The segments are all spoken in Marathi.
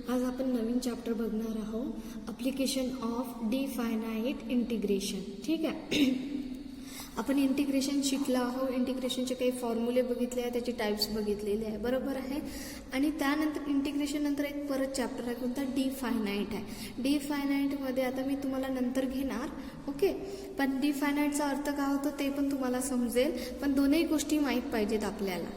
आज आपण नवीन चॅप्टर बघणार आहोत, ॲप्लिकेशन ऑफ डिफायनाईट इंटिग्रेशन. ठीक आहे. आपण इंटिग्रेशन शिकलो आहोत. इंटिग्रेशनचे काही फॉर्म्युले बघितले आहे, त्याचे टाईप्स बघितलेले आहे, बरोबर आहे. आणि त्यानंतर इंटिग्रेशन नंतर एक परत चॅप्टर आहे, कोणता डिफायनाईट आहे. डिफायनाईटमध्ये आता मी तुम्हाला नंतर घेणार, ओके. पण डिफायनाईटचा अर्थ काय होतो ते पण तुम्हाला समजेल, पण दोन्ही गोष्टी माहीत पाहिजेत आपल्याला.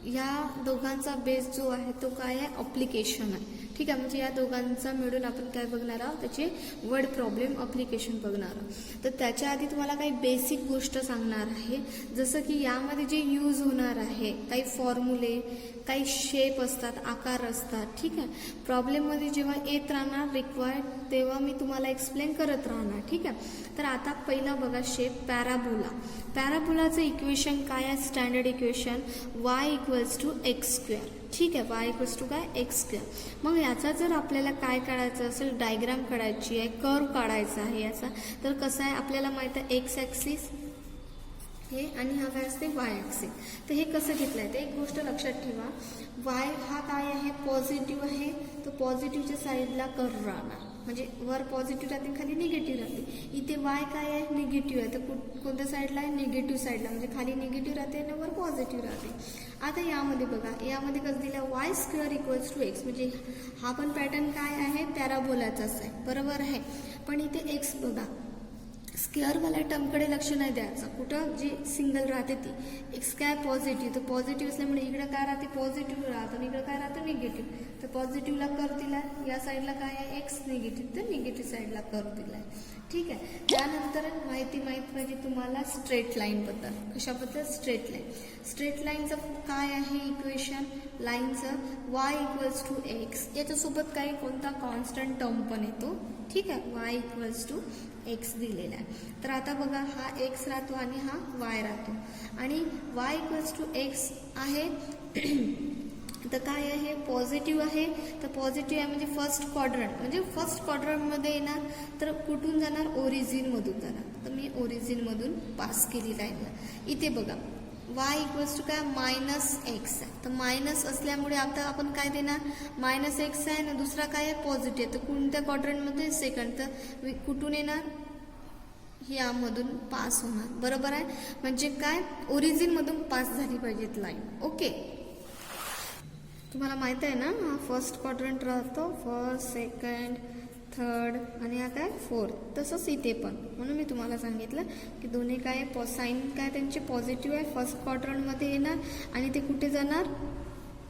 या दोघांचा बेस जो आहे तो काय आहे, ॲप्लिकेशन आहे. ठीक आहे. म्हणजे या दोघांचा मिळून आपण काय बघणार आहोत, त्याचे वर्ड प्रॉब्लेम ॲप्लिकेशन बघणार आहोत. तर त्याच्या आधी तुम्हाला काही बेसिक गोष्ट सांगणार आहे, जसं की यामध्ये जे यूज होणार आहे, काही फॉर्म्युले, काही शेप असतात, आकार असतात. ठीक आहे. प्रॉब्लेममध्ये जेव्हा येत राहणार रिक्वायर्ड, तेव्हा मी तुम्हाला एक्सप्लेन करत राहणार. ठीक आहे. तर आता पहिला बघा शेप पॅराबोला. पॅराबोलाचं इक्वेशन काय आहे, standard equation y equals to x square. ठीक आहे. y इक्वल्स टू काय, एक्स स्क्वेअर. मग याचा जर आपल्याला काय काढायचं असेल, डायग्राम काढायची आहे, कर्व काढायचा आहे याचा, तर कसं आहे आपल्याला माहिती आहे, एक्स ॲक्सिस हे आणि हा काय असते वाय ॲक्सिस. तर हे कसं घेतलं आहे ते एक गोष्ट लक्षात ठेवा. वाय हा काय आहे, पॉझिटिव्ह आहे, तर पॉझिटिव्हच्या साईडला कर्व राहणार, म्हणजे वर पॉझिटिव्ह राहते, खाली निगेटिव्ह राहते. इथे वाय काय आहे, निगेटिव्ह आहे, तर कोणत्या साईडला आहे, निगेटिव्ह साईडला, म्हणजे खाली निगेटिव्ह राहते आणि वर पॉझिटिव्ह राहते. आता यामध्ये बघा, यामध्ये कसं दिलं, y square equals to x, म्हणजे हा पण पॅटर्न काय आहे, पॅराबोलाचाच आहे, बरोबर आहे. पण इथे एक्स बघा, स्क्वेअरवाल्या टर्मकडे लक्ष नाही द्यायचं, कुठं जी सिंगल राहते ती. एक्स काय पॉझिटिव्ह, तर पॉझिटिव्ह असल्यामुळे इकडे काय राहते, पॉझिटिव्ह राहतं, आणि इकडे काय राहतं, निगेटिव्ह. तर पॉझिटिव्हला कर्व दिला, या साईडला काय आहे, एक्स निगेटिव्ह, तर निगेटिव्ह साईडला कर्व दिला आहे. ठीक आहे. त्यानंतर माहित पाहिजे तुम्हाला स्ट्रेट लाईनबद्दल. कशाबद्दल, स्ट्रेट लाईन. स्ट्रेट लाईनचं काय आहे इक्वेशन, लाईनचं y इक्वल्स टू एक्स, याच्यासोबत काही कोणता कॉन्स्टंट टर्म पण येतो. ठीक आहे. y इक्वल्स टू एक्स दिलेला आहे. तर आता बघा, हा एक्स राहतो आणि हा वाय राहतो, आणि y इक्वल्स टू एक्स आहे तर काय आहे, पॉझिटिव्ह आहे, तर पॉझिटिव्ह आहे म्हणजे फर्स्ट क्वाड्रंट, म्हणजे फर्स्ट क्वाड्रंटमध्ये येणार, तर कुठून जाणार, ओरिजिनमधून जाणार. तर मी ओरिजिनमधून पास केली लाईनला. इथे बघा, y इक्वल्स टू काय, मायनस एक्स आहे, तर मायनस असल्यामुळे आता आपण काय देणार, मायनस एक्स आहे, आणि दुसरा काय आहे, पॉझिटिव्ह, तर कोणत्या क्वाड्रंटमध्ये, सेकंड, तर कुठून येणार, यामधून पास होणार, बरोबर आहे. म्हणजे काय, ओरिजिनमधून पास झाली पाहिजेत लाईन. ओके. तुम्हाला माहित आहे ना, हा फर्स्ट क्वाड्रंट राहतो, फर्स्ट, सेकंड, थर्ड, आणि हा काय, फोर्थ. तसंच इथे पण, म्हणून मी तुम्हाला सांगितलं की दोन्ही काय, साईन काय त्यांचे पॉझिटिव्ह आहे, फर्स्ट क्वाड्रंटमध्ये येणार, आणि ते कुठे जाणार,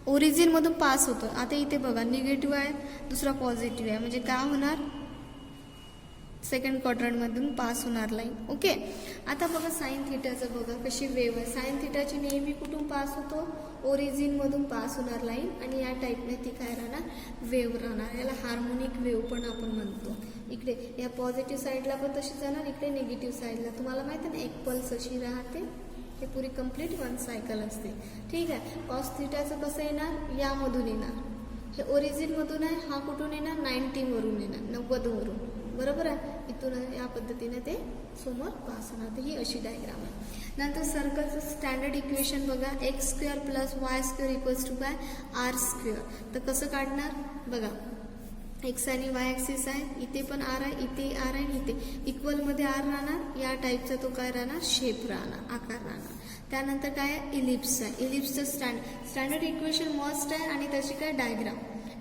ओरिजिनमधून पास होतं. आता इथे बघा, निगेटिव्ह आहे, दुसरा पॉझिटिव्ह आहे, म्हणजे काय होणार, सेकंड क्वाड्रंटमधून पास होणार लाईन. ओके. आता बघा साइन थिटाचं बघा कशी वेव आहे. साइन थिटाची नेहमी कुठून पास होतो, ओरिजिनमधून पास होणार लाईन, आणि या टाईपने ती काय राहणार, वेव राहणार. याला हार्मोनिक वेव पण आपण म्हणतो. इकडे या पॉझिटिव्ह साईडला पण तशी जाणार, इकडे निगेटिव्ह साईडला. तुम्हाला माहिती आहे ना, एक पल्स अशी राहते, हे पुरी कंप्लीट वन सायकल असते. ठीक आहे. कॉस थिटाचं कसं येणार, यामधून येणार, हे ओरिजिनमधून आहे, हा कुठून येणार, 90 वरून येणार, 90 वरून, बरोबर आहे. इथून या पद्धतीने ते समोर पास होणार. तर ही अशी डायग्राम आहे. नंतर सर्कलचं स्टँडर्ड इक्वेशन बघा, x square plus y square equals to काय, आर स्क्वेअर. तर कसं काढणार बघा, एक्स आणि वाय ॲक्सिस आहे, इथे पण आर आहे, इथे आर आहे, इथे इक्वलमध्ये आर राहणार, या टाईपचा तो काय राहणार, शेप राहणार, आकार राहणार. त्यानंतर काय आहे, इलिप्स आहे. इलिप्सचं स्टँडर्ड इक्वेशन मस्ट आहे, आणि त्याची काय diagram,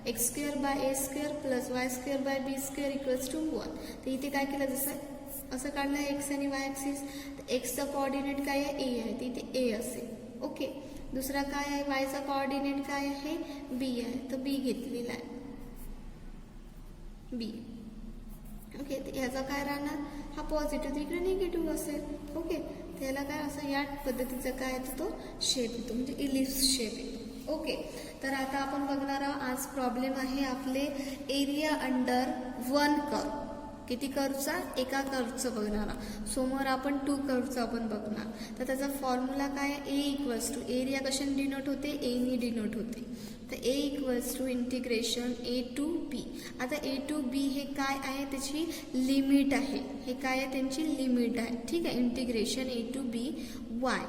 x square by a square plus y square by b square equals to 1. तर इथे काय केलं, जसं असं काढलं एक्स आणि वाय ॲक्सिस, तर एक्सचा कोऑर्डिनेट काय आहे, ए आहे, तर इथे ए असेल. ओके. दुसरा काय आहे, वायचा कोऑर्डिनेट काय आहे, बी आहे, तर बी घेतलेला आहे, बी. ओके. तर ह्याचा काय राहणार, हा पॉझिटिव्ह, तर इकडे निगेटिव्ह असेल. ओके. त्याला काय असं या पद्धतीचा काय येतो, तो शेप येतो, म्हणजे इलिप्स शेप येतो. ओके. तर आता आपण बघणार आहोत, आज प्रॉब्लेम आहे आपले एरिया अंडर वन कर्व. किती कर्वचा, एका कर्वचं बघणार आहोत. समोर आपण 2 कर्वचं आपण बघणार. तर त्याचा फॉर्म्युला काय आहे, ए इक्वल्स टू, एरिया कशाने डिनोट होते, एनी डिनोट होते, तर A equals to integration A to B. आता ए टू बी हे काय आहे, त्याची लिमिट आहे, हे काय आहे, त्यांची लिमिट आहे. ठीक आहे. Integration A to b y,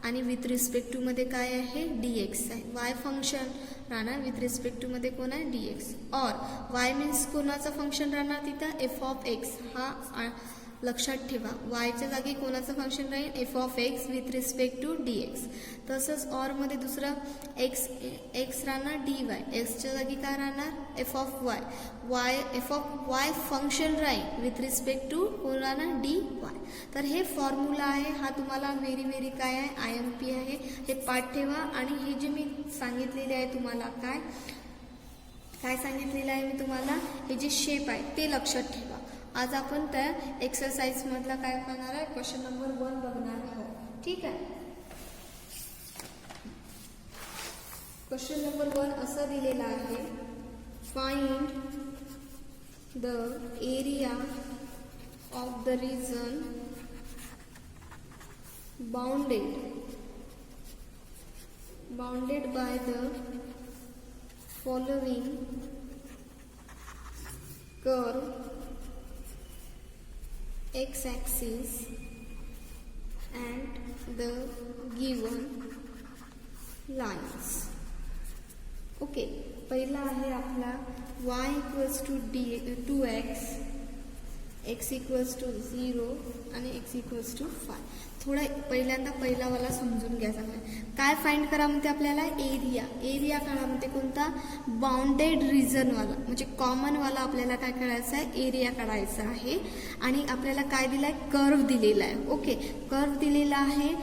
आणि विथ रिस्पेक्ट टू मध्ये काय आहे डी एक्स आहे. वाय फंक्शन राहणार विथ रिस्पेक्ट टू मध्ये कोण आहे d x. Or y means कोणाचं फंक्शन राहणार तिथं एफ ऑफ एक्स. हा लक्षात ठेवा, वायच्या जागी कोणाचं फंक्शन राहील f of x with respect to d x. तसंच ऑरमध्ये दुसरं एक्स राहणार डी वाय. एक्सच्या जागी काय राहणार F of Y. F of Y function राहील विथ रिस्पेक्ट टू कोण राहणार डी वाय. तर हे फॉर्म्युला आहे, हा तुम्हाला व्हेरी काय आहे IMP आहे. हे पाठ ठेवा. आणि हे जे मी सांगितलेले आहे तुम्हाला काय सांगितलेलं आहे मी तुम्हाला, हे जे शेप आहे ते लक्षात ठेवा. आज आपण त्या एक्सरसाइज मधला काय करणार आहे क्वेश्चन नंबर 1 बघणार आहोत. ठीक आहे. क्वेश्चन नंबर 1 असं दिलेला आहे, find the area of the region bounded by the following curve x-axis and the given lines. Okay, पहिला आहे आपला y equals to 2x, x equals to 0 आणि x इक्वल्स टू 5. थोडं पहिल्यांदा पहिलावाला समजून घ्यायचा आहे. काय फाइंड करा म्हणते आपल्याला एरिया काढा म्हणते कोणता बाउंडेड रिजनवाला, म्हणजे कॉमनवाला आपल्याला काय करायचं आहे एरिया काढायचा आहे. आणि आपल्याला काय दिलं आहे कर्व दिलेला आहे. ओके, कर्व दिलेला आहे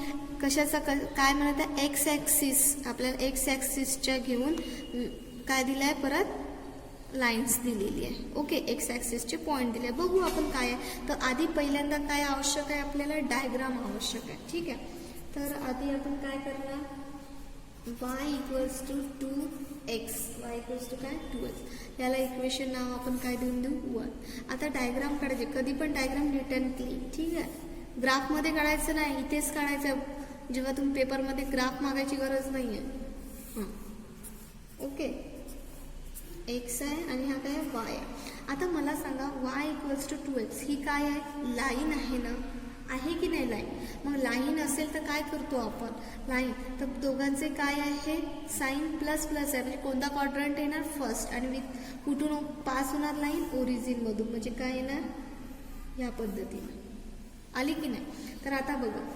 कशाचा काय म्हणत आहे एक्स ॲक्सिस. आपल्याला एक्स ॲक्सिसच्या घेऊन काय दिलं आहे परत लाईन्स दिलेली आहे. ओके, एक्स ॲक्सिसचे पॉईंट दिले. बघू आपण काय आहे. तर आधी पहिल्यांदा काय आवश्यक आहे आपल्याला डायग्राम आवश्यक आहे. ठीक आहे, तर आधी आपण काय करणार y equals to 2x, y equals to काय 2x. याला इक्वेशन नाव आपण काय देऊन देऊ 1. आता डायग्राम काढायचे, कधी पण डायग्राम नीट अँड क्लीन. ठीक आहे, ग्राफमध्ये काढायचं नाही, इथेच काढायचं. जेव्हा तुम्ही पेपरमध्ये ग्राफ मागायची गरज नाही आहे. हां, ओके, एक्स आहे आणि हा काय वाय आहे. आता मला सांगा वाय इक्वल्स टू 2x ही काय आहे लाईन आहे ना, आहे की नाही लाईन. मग लाईन असेल तर काय करतो आपण लाईन, तर दोघांचे काय आहे साईन प्लस प्लस आहे. म्हणजे कोणता क्वाड्रंट येणार फर्स्ट, आणि विथ कुठून पास होणार लाईन ओरिजिन मधून, म्हणजे काय येणार या पद्धतीने. आली की नाही. तर आता बघा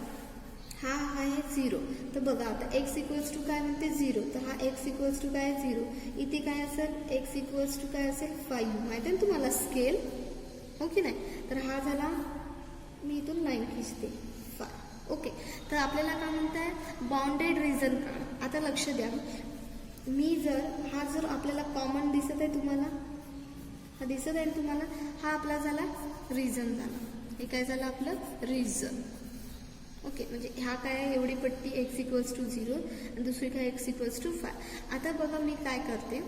हा आहे 0. तर बघा आता x इक्वल्स टू काय म्हणते 0, तर हा x इक्वल्स टू काय 0. इथे काय असेल x इक्वल्स टू काय असेल 5. माहिती आहे ना तुम्हाला स्केल, हो की नाही. तर हा झाला, मी इथून लाईन खिचते 5. ओके, तर आपल्याला काय म्हणताय बाउंडेड रिजन काढ. आता लक्ष द्या, मी हा जर आपल्याला कॉमन दिसत आहे तुम्हाला, हा दिसत आहे तुम्हाला, हा आपला झाला रिजन झाला. हे काय झालं आपलं रिजन. ओके, म्हणजे हा काय आहे एवढी पट्टी x इक्वल्स टू 0 आणि दुसरी काय x इक्वल्स टू 5. आता बघा मी काय करते,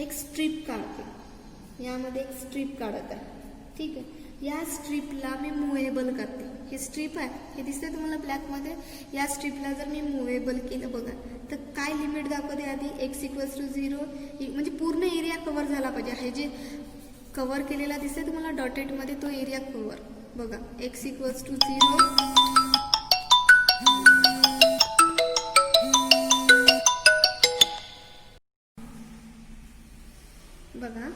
एक स्ट्रीप काढते. यामध्ये एक स्ट्रीप काढत आहे. ठीक आहे, या स्ट्रीपला मी मुव्हेबल करते. हे स्ट्रीप आहे, हे दिसते तुम्हाला ब्लॅकमध्ये. या स्ट्रीपला जर मी मुव्हेबल केलं बघा, तर काय लिमिट दाखवते आधी x इक्वल्स टू 0, म्हणजे पूर्ण एरिया कव्हर झाला पाहिजे. हे जे कव्हर केलेला दिसते तुम्हाला डॉटेडमध्ये तो एरिया कव्हर बघा x इक्वल्स टू 0. बघा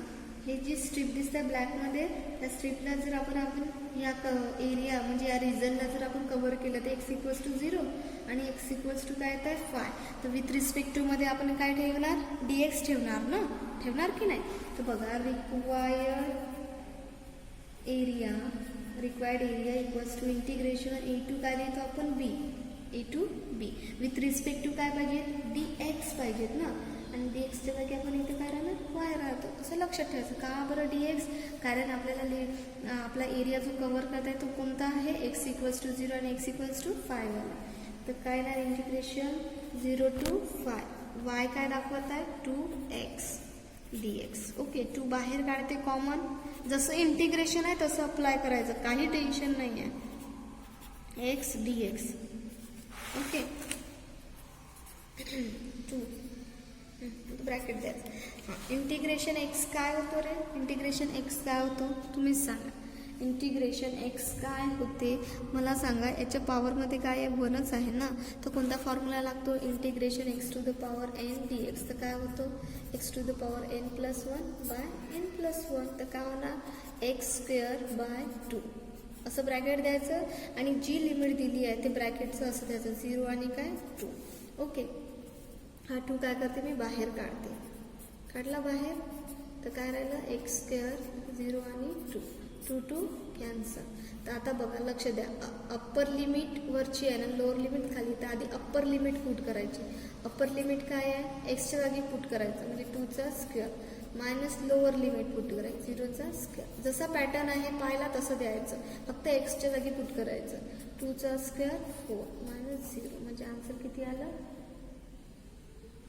हे जी स्ट्रीप दिसते ब्लॅकमध्ये, त्या स्ट्रीपला जर आपण या एरिया म्हणजे या रिजनला जर आपण कव्हर केलं तर x इक्वल्स टू 0 आणि x इक्वल्स टू काय येतं 5. तर विथ रिस्पेक्ट टू मध्ये आपण काय ठेवणार dx ठेवणार ना, ठेवणार की नाही. तर बघा required area equals to integration a to काय लिहितो आपण a to b. With respect to काय पाहिजे dx पाहिजेत ना, आणि dxच्या जागी आपण इथे काय राहणार y राहतो. असं लक्षात ठेवायचं. का बरं dx, कारण आपल्याला आपला एरिया जो कव्हर करत आहे तो कोणता आहे x इक्वल्स टू 0 आणि x इक्वल्स टू 5 आला. तर काय ना इंटिग्रेशन 0 टू 5, y काय दाखवत आहे 2x dx. ओके, 2 बाहेर काढते कॉमन. जसं इंटिग्रेशन आहे तसं अप्लाय करायचं, काही टेन्शन नाही आहे. x dx. ओके, 2 ब्रॅकेट द्यायचं. हां, इंटिग्रेशन एक्स काय होतो रे, इंटिग्रेशन एक्स काय होतो तुम्हीच सांगा. इंटिग्रेशन एक्स काय होते मला सांगा. याच्या पॉवरमध्ये काय आहे, वनच आहे ना. तर कोणता फॉर्म्युला लागतो, integration x to the power n d x. तर काय होतो, x to the power n plus one by n plus one. तर काय होणार, एक्स स्क्वेअर बाय 2 असं ब्रॅकेट द्यायचं आणि जी लिमिट दिली आहे ते ब्रॅकेटचं असं द्यायचं 0 आणि काय 2. ओके, हा 2 काय करते मी बाहेर काढते, काढला बाहेर. तर काय राहिलं, एक्स स्क्वेअर 0 आणि 2 2 कॅन्सल. तर आता बघा लक्ष द्या, अप्पर लिमिट वरची आहे ना, लोअर लिमिट खाली. तर आधी अप्पर लिमिट पुट करायची. अप्पर लिमिट काय आहे, एक्सच्या जागी पुट करायचं म्हणजे 2चा square minus lower limit put करायची 0चा स्क्वेअर. जसा पॅटर्न आहे पाहिला तसं द्यायचं, फक्त एक्सच्या जागी पुट करायचं. 2चा स्क्वेअर 4 मायनस 0 म्हणजे आन्सर किती आला,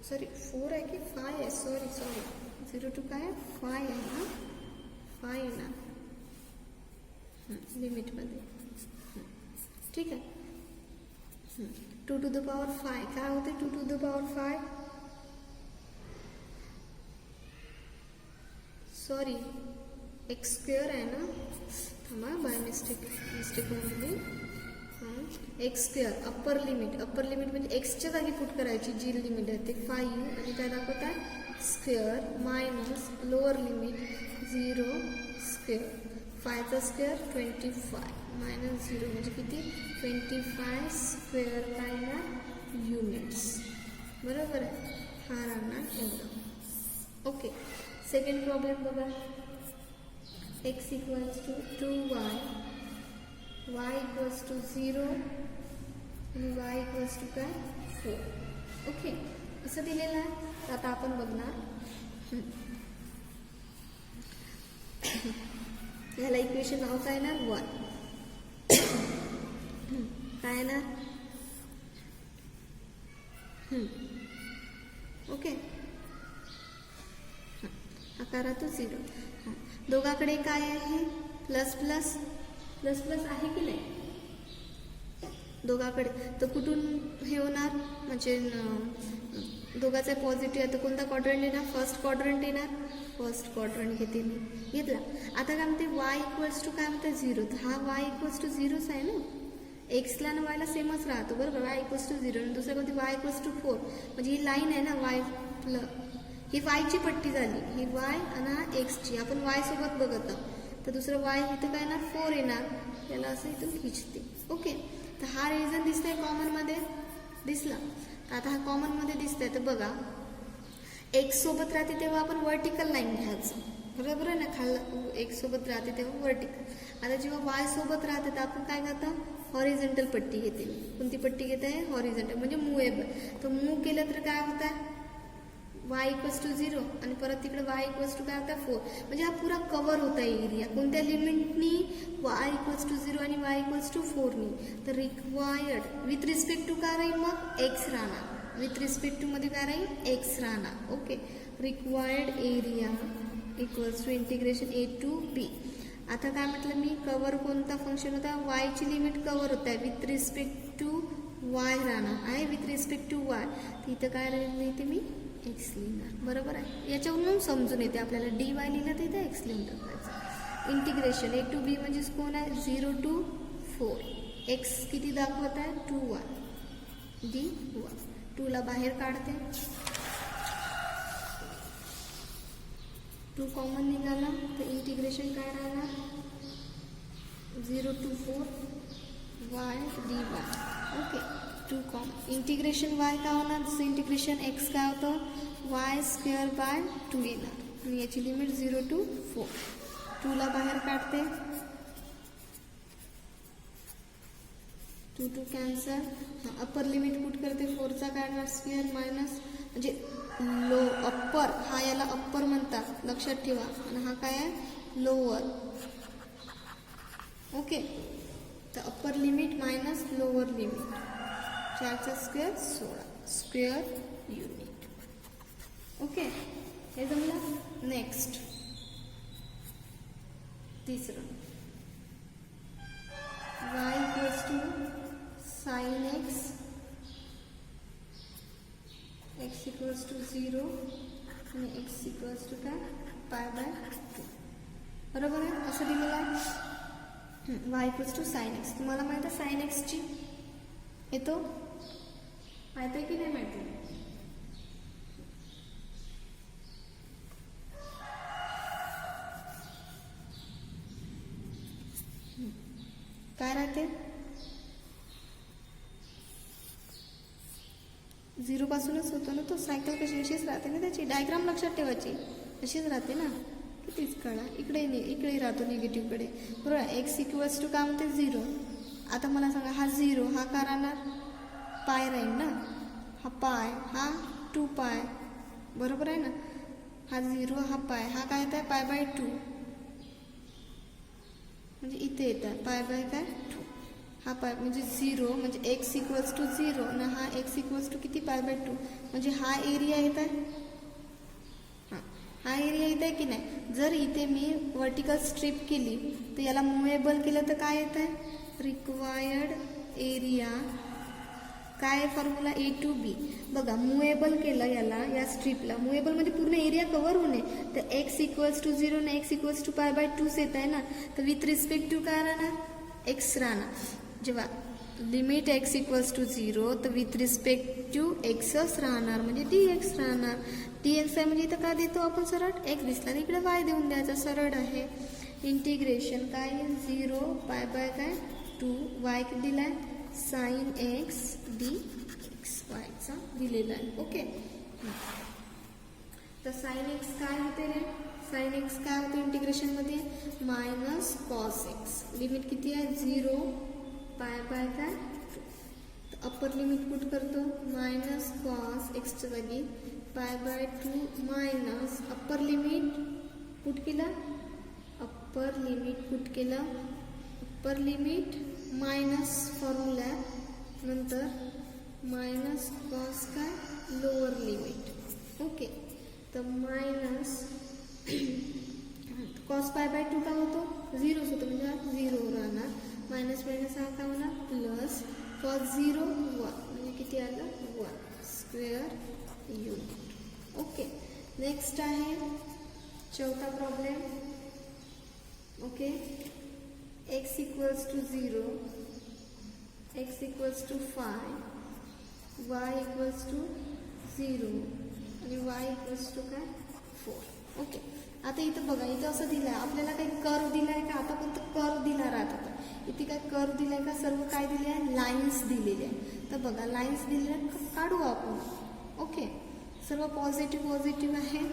सॉरी 4 आहे की 5 आहे, सॉरी 0 टू काय 5 आहे ना, 5 ना लिमिटमध्ये. ठीक आहे, 2 टू द पॉवर 5 काय होते, 2 to the power 5 sorry x square आहे ना, थांबा बाय मिस्टेक होऊन गेली. एक्स स्क्वेअर अप्पर लिमिट म्हणजे एक्सच्या जागी पुट करायची जी लिमिट आहे ते 5 आणि काय दाखवत आहे square minus lower limit 0 square. 5चा स्क्वेअर 25 मायनस 0 म्हणजे किती 25 स्क्वेअर काय ना युनिट्स. बरोबर आहे, हा राहणार एवढं. ओके, सेकंड प्रॉब्लेम बघा. X equals to 2y, y equals to 0 आणि y इक्वल्स टू काय 4. ओके, असं दिलेलं आहे. तर आता आपण बघणार ह्याला इक्वेशन नाव काय येणार 1. काय येणार ओके, आकारात 0. दोघाकडे काय आहे प्लस प्लस प्लस प्लस आहे की नाही दोघाकडे. तर कुठून हे होणार म्हणजे दोघाचा पॉझिटिव्ह आहे तर कोणता क्वाड्रंट येणार, फर्स्ट क्वाड्रंट येणार. फर्स्ट क्वाड्रंट घेते मी, घेतला. आता काय म्हणते y इक्वल्स टू काय म्हणते 0. तर हा y इक्वल्स टू 0च आहे ना, एक्सला ना वायला सेमच राहतो बरोबर. y इक्वल्स टू 0 आणि दुसरं कोणती y इक्वल्स टू 4 म्हणजे ही लाईन आहे ना y प्लस, ही वायची पट्टी झाली, ही वाय आणि हा एक्सची. आपण वाय सोबत बघत आहोत तर दुसरं वाय इथं काय येणार 4 येणार, याला असं इथून खिचते. ओके, तर हा रिझन दिसतंय कॉमनमध्ये दिसला. तर आता हा कॉमनमध्ये दिसतंय तर बघा एक्स सोबत राहते तेव्हा आपण वर्टिकल लाईन घ्यायचं बरोबर आहे ना, खाल्ला एक्स सोबत राहते तेव्हा वर्टिकल. आता जेव्हा वाय सोबत राहते तर आपण काय करतो हॉरिझॉन्टल पट्टी घेते. कोणती पट्टी घेते आहे हॉरिझॉन्टल म्हणजे मूवेबल. तर मूव केलं तर काय होत आहे y इक्वल्स टू 0 आणि परत तिकडे y इक्वल्स टू काय होता 4 म्हणजे हा पुरा कव्हर होता एरिया कोणत्या लिमिटनी y इक्वल्स टू 0 आणि y इक्वल्स टू 4 नी. तर रिक्वायर्ड विथ रिस्पेक्ट टू काय राहील मग x राहणार, विथ रिस्पेक्ट टू मध्ये काय राहील x राहणार. Okay, required area equals to integration a to b. आता काय म्हटलं मी कव्हर कोणता फंक्शन होता, y ची लिमिट कव्हर होत आहे विथ रिस्पेक्ट टू y राहणार आहे, विथ रिस्पेक्ट टू y. तर इथं काय लिहिते मी एक्स लिहिणार बरोबर आहे. याच्यावरून समजून येते आपल्याला dy लिहिलं तर इथे एक्स लिहून टाकायचं. इंटिग्रेशन a टू b म्हणजेच कोण आहे 0 टू 4. एक्स किती दाखवत आहे 2y dy. 2 ला बाहेर काढते, 2 कॉमन निघाला तर इंटिग्रेशन काय राहणार 0 to 4 y dy. Okay, 2 common integration y काय होणार, जसं इंटिग्रेशन x काय होतं y स्क्वेअर बाय 2 येणार आणि याची लिमिट 0 टू 4. 2 ला बाहेर काढते, 2 to cancel. Upper limit put करते 4चा काय येणार स्क्वेअर मायनस म्हणजे लो अप्पर, हा याला अप्पर म्हणतात लक्षात ठेवा आणि हा काय आहे लोअर. ओके, तर upper limit minus lower limit 4चा स्क्वेअर 16 स्क्वेअर युनिट. ओके, हे जमलं. नेक्स्ट तिसरं y equals to sine x, x equals to 0 आणि x इक्वल्स टू काय पाय बाय 2 बरोबर आहे. असं दिलेलं आहे. y equals to sine x. तुम्हाला माहिती आहे साइन एक्सची येतो, माहिती आहे की नाही माहिती? काय राहते? 0 पासूनच होतो ना तो. सायकल कशी अशीच राहते ना, त्याची डायग्राम लक्षात ठेवायची, अशीच राहते ना. कितीच काढा, इकडे राहतो निगेटिव्हकडे, बरोबर. एक्स इक्वल्स टू काय म्हणते 0. आता मला सांगा हा 0 हा का राहणार? पाय राहील ना. हा पाय, हा 2 पाय, बरोबर आहे ना. हा 0 हा पाय, हा काय येत आहे पाय बाय 2, म्हणजे इथे येत आहे पाय बाय काय 2. हा पाय म्हणजे 0 म्हणजे एक्स इक्वल्स टू 0 ना, हा एक्स इक्वल्स टू किती पाय बाय 2, म्हणजे हा एरिया येत आहे. हा एरिया येत आहे की नाही. जर इथे मी वर्टिकल स्ट्रिप केली तर याला मुवेबल केलं तर काय येत आहे? Required area. काय फॉर्म्युला? ए टू बी. बघा मुवेबल केलं याला, या स्ट्रिपला मुवेबल म्हणजे पूर्ण एरिया कव्हर होणे. तर एक्स इक्वल्स टू 0 ना x equals to pi by 2 येत आहे ना. तर विथ रिस्पेक्ट टू काय राहणार? एक्स राहणार. जेव्हा लिमिट एक्स इक्वल्स टू 0 तर विथ रिस्पेक्ट टू एक्सच राहणार, म्हणजे डी एक्स राहणार. डी एक्स आहे म्हणजे इथं काय देतो आपण सरळ? एक्स दिसला तर इकडे वाय देऊन द्यायचा, सरळ आहे. इंटिग्रेशन काय आहे? 0 पाय बाय काय 2, वाय किती दिला आहे? साइन एक्स डी एक्स वायचा दिलेला आहे. ओके. तर साइन एक्स काय होते रे? साइन एक्स काय होते इंटिग्रेशनमध्ये? Minus cos x. लिमिट किती आहे? 0 पाय बाय काय. अप्पर लिमिट पुट करतो, मायनस कॉस एक्सच्या जागी pi by 2 minus upper limit put केलं, अप्पर लिमिट पुट केलं, अप्पर लिमिट मायनस फॉर्म्युला नंतर मायनस कॉस काय लोअर लिमिट. ओके. तर मायनस कॉस पाय बाय 2 काय होतो? 0 होतो, म्हणजे हा 0 राहणार. मायनस मायनस हा काय होणार? प्लस कॉस 0 1, म्हणजे किती आलं? 1 स्क्वेअर युनिट. ओके. नेक्स्ट आहे चौथा problem. Okay. X equals to 0, x equals to 5, y equals to 0 आणि वाय इक्वल्स टू काय 4. ओके. आता इथं बघा, इथं असं दिलं आहे आपल्याला, काही कर्व दिला आहे का? आतापर्यंत कर्व दिला राहत होता, इथे काय कर्व दिला आहे का? सर्व काय दिले आहे? लाईन्स दिलेले आहे. तर बघा लाईन्स दिलेल्या काढू आपण. ओके. सर्व पॉझिटिव्ह आहे.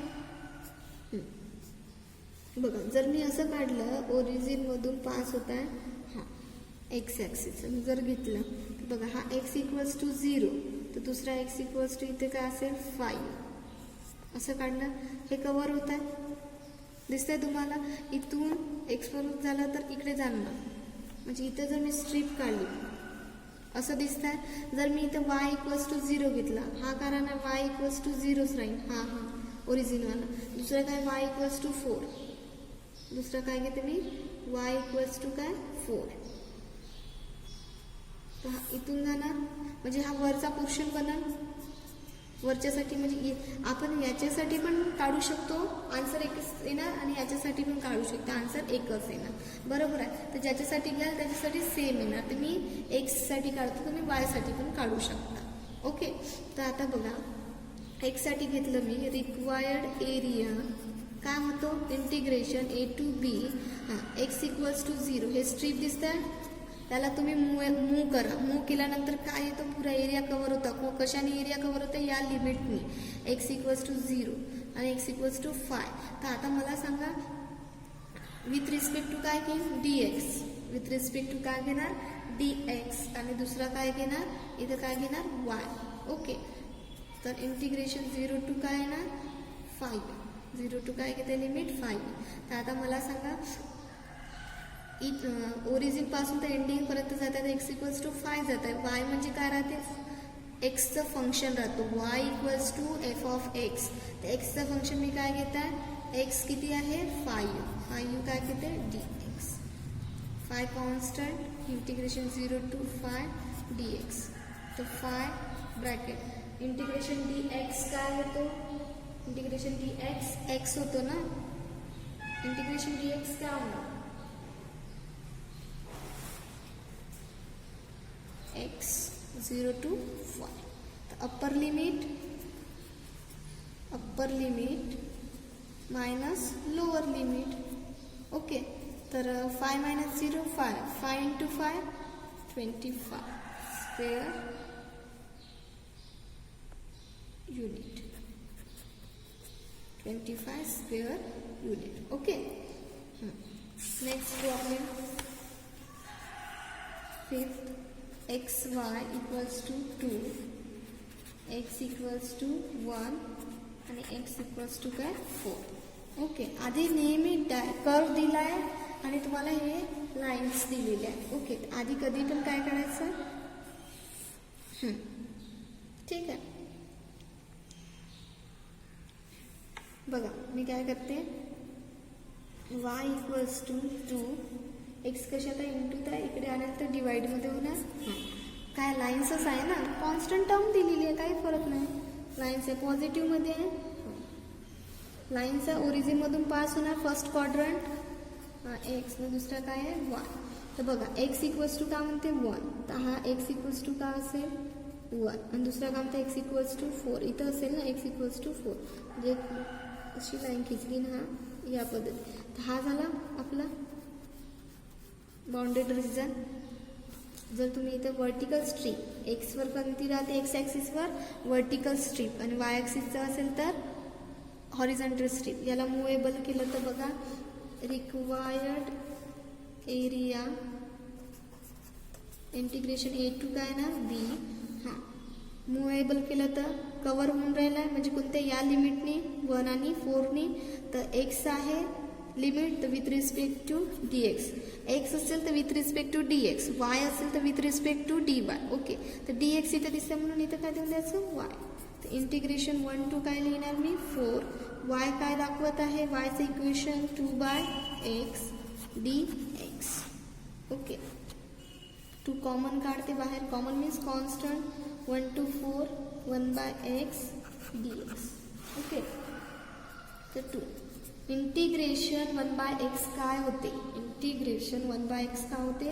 बघा जर मी असं काढलं, ओरिजिनमधून पास होत आहे हा एक्स ॲक्सिस जर घेतलं तर बघा हा एक्स इक्वल्स टू 0 तर दुसरा एक्स इक्वल्स टू इथे काय असेल 5. असं काढलं, हे कवर होत आहे. दिसतंय तुम्हाला? इथून एक्स बरोबर झालं तर इकडे जाणार, म्हणजे इथं जर मी स्ट्रिप काढली असं दिसत आहे. जर मी इथं वाय इक्वल्स टू 0 घेतला, हा कारण वाय इक्वल्स टू 0च राहील. हा ओरिजिनवाला. दुसरं काय? Y equals to 4. दुसरं काय घेते मी? वाय इक्वल्स टू काय 4. तर हा इथून जाणार, म्हणजे हा वरचा पोर्शन बनल. वरच्यासाठी म्हणजे आपण याच्यासाठी पण काढू शकतो, आन्सर एकच येणार, आणि याच्यासाठी पण काढू शकतो, आन्सर एकच येणार. बरोबर आहे. तर ज्याच्यासाठी घ्याल त्याच्यासाठी सेम येणार. तर मी एक्ससाठी काढतो, तुम्ही वायसाठी पण काढू शकता. ओके. तर आता बघा एक्ससाठी घेतलं मी, रिक्वायर्ड एरिया काय होतो? Integration A to b. X equals to 0 हे स्ट्रीप दिसत आहे, त्याला तुम्ही मूव करा. मूव केल्यानंतर काय येतो? पुरा एरिया कव्हर होता. कशाने एरिया कव्हर होता? या लिमिटनी. एक्स इक्वल्स टू 0 आणि एक्स इक्वल्स टू 5. तर आता मला सांगा विथ रिस्पेक्ट टू काय घेईन? D x. With respect to काय घेणार? D x. आणि दुसरा काय घेणार? इथं काय घेणार? वाय. ओके. तर इंटिग्रेशन 0 टू काय येणार? 5. 0 टू काय घेते लिमिट? 5. तर आता मला सांगा ओरिजिन पासून तर एंडिंग पर्यंत जातात एक्स इक्वल्स टू 5 जात आहे. वाय म्हणजे काय राहते? एक्सचं फंक्शन राहतो. Y equals to f of x. तर एक्सचं फंक्शन मी काय घेत आहे? एक्स किती आहे? 5. 5 काय घेते? D x. 5 constant. Integration 0 to 5 d x. तर 5 ब्रॅकेट इंटिग्रेशन डी एक्स काय होतो? इंटिग्रेशन डी एक्स एक्स होतो ना. इंटिग्रेशन डी एक्स काय होणार? x 0 to 5. तर upper limit minus lower limit. Okay, तर 5 minus 0 5. 5 into 5 25 square unit. 25 square unit. Okay, next problem. Fifth, xy equals to 2, x equals to 1 आणि x इक्वल्स टू काय 4. ओके, आधी नेहमी कर्व दिलाय आणि तुम्हाला हे लाईन्स दिलेले आहेत. ओके, आधी कधी पण काय करायचं, ठीक आहे. बघा मी काय करते, y इक्वल्स टू 2, x कशात आहे इंटू आहे, इकडे आल्यानंतर डिवाइडमध्ये होणार. काय लाईन्सच आहे ना, कॉन्स्टंट टर्म दिलेली आहे, काही फरक नाही. लाईन्स आहे पॉझिटिव्हमध्ये आहे, लाईनचा ओरिजिनमधून पास होणार फर्स्ट क्वाड्रंट एक्स न दुसरा काय आहे वाय. तर बघा एक्स इक्वल्स टू काय म्हणते 1, तर हा एक्स इक्वल्स टू काय असेल 1 आणि दुसरा काय म्हणते एक्स इक्वल्स टू 4. इथं असेल ना एक्स इक्वल्स टू 4, म्हणजे अशी लाईन खिचली ना हा या पद्धती. तर हा झाला आपला बाउंडेड रिजन. जर तुम्ही इथं वर्टिकल स्ट्रीप एक्सवर कोणती राहते, एक्स ॲक्सिसवर वर्टिकल स्ट्रीप आणि वाय ॲक्सिसचं असेल तर हॉरिझॉन्टल स्ट्रीप. याला मुवेबल केलं तर बघा required area integration A to काय ना बी. हां, मुवेबल केलं तर कवर होऊन राहिला आहे म्हणजे कोणत्या या लिमिटनी 1 आणि 4नी. तर एक्स आहे लिमिट तर with respect to d x. X असेल तर with respect to d x, y असेल तर with respect to d y. Okay, तर डी एक्स इथं दिसतं म्हणून इथं काय देऊन द्यायचं वाय. तर इंटिग्रेशन 1 टू काय लिहिणार मी 4. वाय काय दाखवत आहे, वायचं equation 2/x dx. Okay, 2 common काढते बाहेर, common means constant 1 to 4 1/x dx. Okay, तर 2 इंटिग्रेशन 1/x काय होते, इंटिग्रेशन 1/x काय होते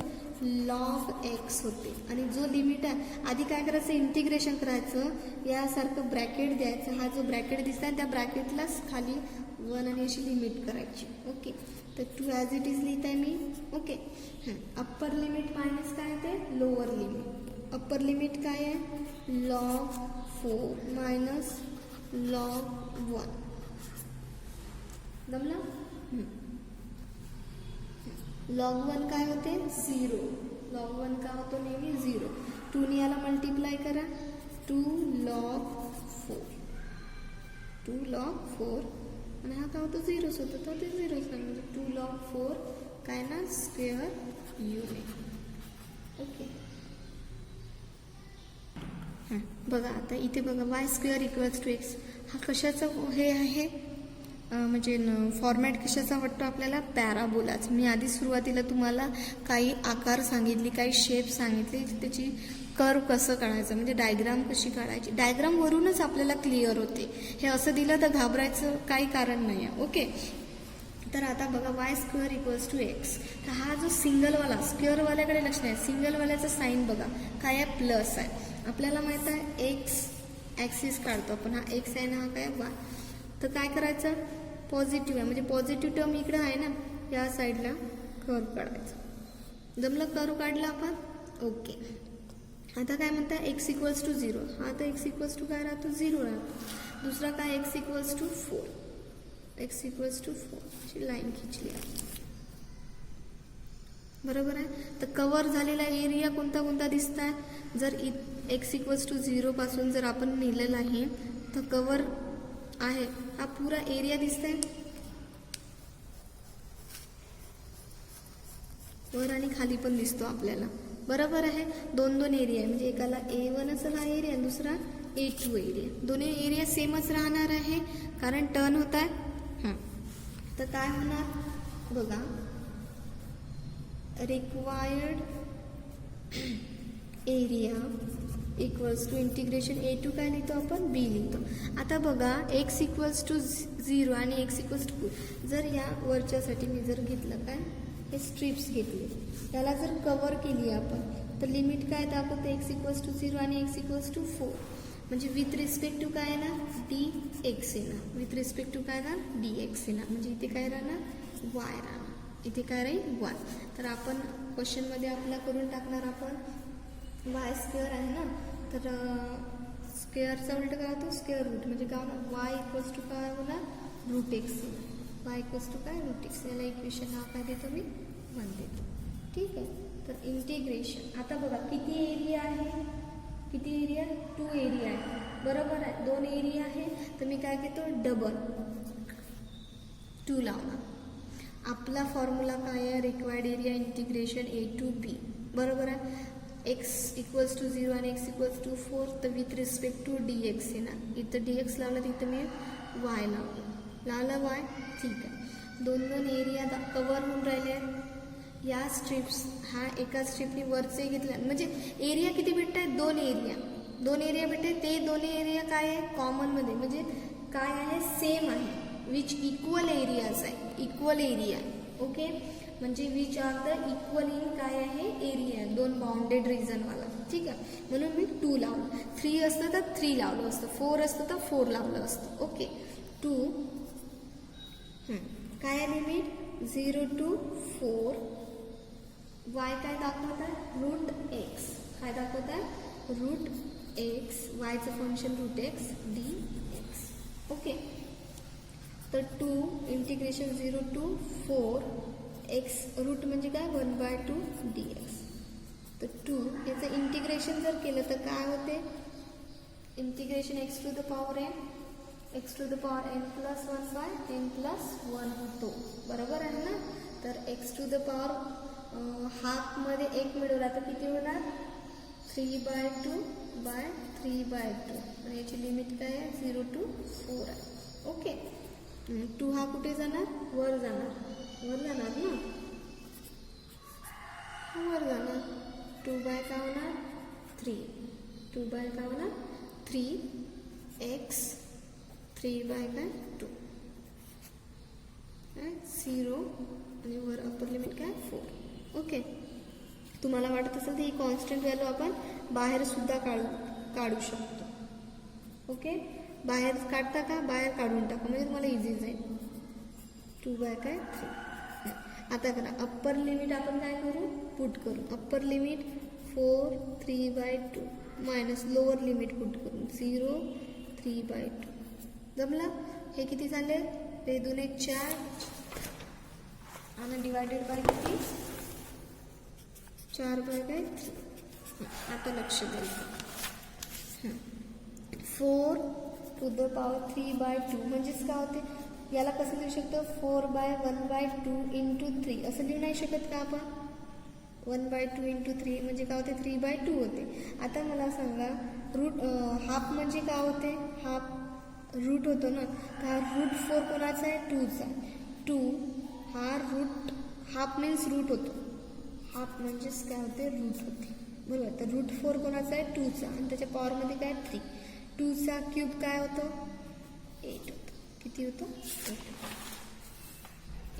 log x होते. आणि जो लिमिट आहे आधी काय करायचं इंटिग्रेशन करायचं, यासारखं ब्रॅकेट द्यायचं. हा जो ब्रॅकेट दिसत आहे त्या ब्रॅकेटलाच खाली 1 आणि अशी लिमिट करायची. ओके, तर 2 ॲज इट इज लिहित आहे मी. ओके, अप्पर लिमिट मायनस काय ते लोअर लिमिट. अप्पर लिमिट काय आहे log 4 मायनस log 1. जमलं. log 1 काय होते 0. log 1 काय होतो नेहमी 0. 2 ने याला मल्टिप्लाय करा 2 log 4. 2 log 4 आणि हा काय होतो 0 होतो, तर ते 0 म्हणजे 2 log 4 काय ना स्क्वेअर युनिट. ओके, हां बघा आता इथे बघा y square equals to x. हा कशाचा हे आहे म्हणजे फॉर्मॅट कशाचा वाटतो आपल्याला पॅराबोलाच. मी आधी सुरुवातीला तुम्हाला काही आकार सांगितली, काही शेप सांगितले, त्याची कर्व कसं काढायचं म्हणजे डायग्राम कशी काढायची. डायग्रामवरूनच आपल्याला क्लिअर होते. हे असं दिलं तर घाबरायचं काही कारण नाही आहे. ओके, तर आता बघा y square equals to x. तर हा जो सिंगलवाला स्क्वेअरवाल्याकडे लक्ष नाही, सिंगलवाल्याचं साईन बघा काय आहे प्लस आहे. आपल्याला माहीत आहे एक्स ॲक्सिस काढतो आपण, हा एक्स आहे ना हा काय वाय. तर काय करायचं पॉझिटिव्ह आहे म्हणजे पॉझिटिव्ह टर्म इकडं आहे ना, या साईडला कर्व काढायचं. जमलं, कर्व काढलं आपण. ओके, आता काय म्हणता एक्स इक्वल्स टू 0. हा तर एक्स इक्वल्स टू काय राहतो 0 राहतो. दुसरा काय x equals to 4. X equals to 4 अशी लाईन खिचली आहे, बरोबर आहे. तर कवर झालेला एरिया कोणता कोणता दिसत आहे. जर एक्स इक्वल्स टू 0 पासून जर आपण नेलेलं आहे तर कवर आहे हा पुरा एरिया दिसतंय वर आणि खाली पण दिसतो आपल्याला, बरोबर आहे. 2 एरिया आहे म्हणजे एकाला A1 असेल हा एरिया, दुसरा A2 एरिया. दोन्ही एरिया सेमच राहणार आहे कारण टर्न होत आहे. तर काय होणार बघा required area equals to integration A2 काय लिहितो आपण B लिहितो. आता बघा एक्स इक्वल्स टू 0 आणि एक्स इक्वल्स टू 4. जर या वरच्यासाठी मी जर घेतलं काय हे स्ट्रिप्स घेतले, त्याला जर कवर केली आपण तर लिमिट काय दाखवते एक्स इक्वल्स टू 0 आणि एक्स इक्वल्स टू 4. म्हणजे विथ रिस्पेक्ट टू काय ना डी एक्स येणार, विथ रिस्पेक्ट टू काय ना डी एक्स येणार. म्हणजे इथे काय राहणार वाय राहणार, इथे काय राहील वाय. तर आपण क्वेश्चनमध्ये आपला करून टाकणार आपण वाय स्क्वेअर आहे ना, तर स्क्वेअरचा उलट काय होतो स्क्वेअर रूट. म्हणजे काय होणार वाय इक्वल्स टू काय होणार रूट एक्स येणार, वाय इक्वल्स टू काय रूट एक्स. याला इक्वेशन हा काय देतो मी 1 देतो. ठीक आहे. तर इंटिग्रेशन आता बघा किती एरिया आहे, किती एरिया 2 एरिया आहे बरोबर आहे. 2 एरिया आहे तर मी काय घेतो डबल 2 लावणार. आपला फॉर्म्युला काय आहे required area integration A to B बरोबर आहे. एक्स इक्वल्स टू 0 आणि एक्स इक्वल्स टू 4 तर with respect to d x येणार. इथं डी एक्स लावलं तर इथं मी वाय लावलं वाय. ठीक आहे. 2 एरिया कवर होऊन राहिले आहेत. या स्ट्रिप्स हा एका स्ट्रिपनी वरचे घेतल्या म्हणजे एरिया किती भेटत आहे 2 एरिया भेटते. ते 2 एरिया काय आहे कॉमनमध्ये म्हणजे काय आहे सेम आहे विच इक्वल एरियाज आहे, इक्वल एरिया. ओके. म्हणजे which are the equal in काय आहे एरिया 2 बाउंडेड रिजनवाला. ठीक आहे. म्हणून मी 2 लावलं. 3 असतं तर 3 लावलं असतं, 4 असतं तर 4 लावलं असतं. ओके. 2 काय आहे लिमिट 0 to 4. वाय काय दाखवत आहे रूट एक्स, काय दाखवत आहे रूट एक्स, वायचं function root x d x. Okay. तर 2 इंटिग्रेशन 0 to 4 एक्स रूट म्हणजे काय 1/2 डी एक्स. तर 2 याचं इंटिग्रेशन जर केलं तर काय होते integration x to the power n, x to the power n plus 1/n+1 होतो बरोबर आहे ना. तर एक्स टू द पॉवर हाफमध्ये 1 मिळवला तर किती होणार 3/2/3/2 आणि याची लिमिट काय आहे 0 to 4 आहे. ओके. 2 हा कुठे जाणार वर जाणार ना वर जाणार. 2 बाय काय होणार 3, 2 बाय काय होणार 3x 3 बाय काय 2 0 आणि वर अप्पर लिमिट काय 4. ओके. तुम्हाला वाटत असेल तर ही कॉन्स्टंट व्हॅल्यू आपण बाहेर सुद्धा काढू शकतो. ओके. बाहेर काढता का बाहेर काढून टाका म्हणजे तुम्हाला इझी जाईल. 2 बाय काय 3. आता करा अप्पर लिमिट आपण काय करू पुट करू. Upper limit 4 3/2 minus lower limit put करू 0 3/2. जमला. हे किती झाले 2 2 4 आणि डिवायडेड बाय किती 4/3. आता लक्ष द्यायचं 4 to the power 3/2 म्हणजेच काय होते याला कसं लिहू शकतो 4/1/2 into 3 असं लिहू नाही शकत का आपण 1/2 into 3 म्हणजे काय होते 3/2 होते. आता मला सांगा रूट हाफ म्हणजे काय होते हाफ रूट होतो ना. तर हा रूट 4 कोणाचा आहे 2चा. 2 हा रूट हाफ मीन्स रूट होतो. हाफ म्हणजेच काय होते रूट होते बरोबर. तर रूट 4 कोणाचा आहे 2चा आणि त्याच्या पॉवरमध्ये काय 3. 2चा क्यूब काय होतो 8 होतो. किती होतो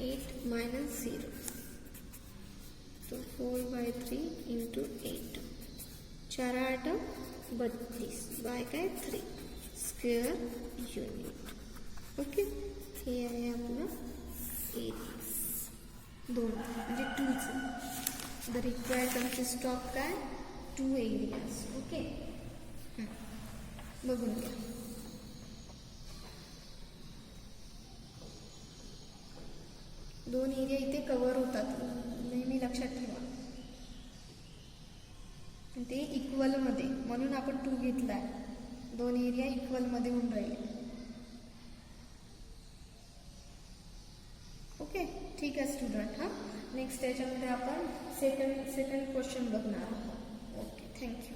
8 मायनस 0. तो 4/3 into 8 4 8 32 बाय काय 3 स्क्वेअर युनिट. ओके. हे आहे आपलं एरिया 2 म्हणजे 2चं. द रिक्वायर्ड कन्सिस्ट ऑफ काय 2 एरियाज. ओके. बघून घ्या. दोन एरिया इथे कव्हर होतात नेहमी लक्षात ठेवा. ते इक्वलमध्ये म्हणून आपण 2 घेतलाय. 2 एरिया इक्वलमध्ये होऊन राहिले. ओके. ठीक आहे स्टुडंट. नेक्स्ट त्याच्यामध्ये आपण सेकंड क्वेश्चन बघणार आहोत. ओके. थँक्यू.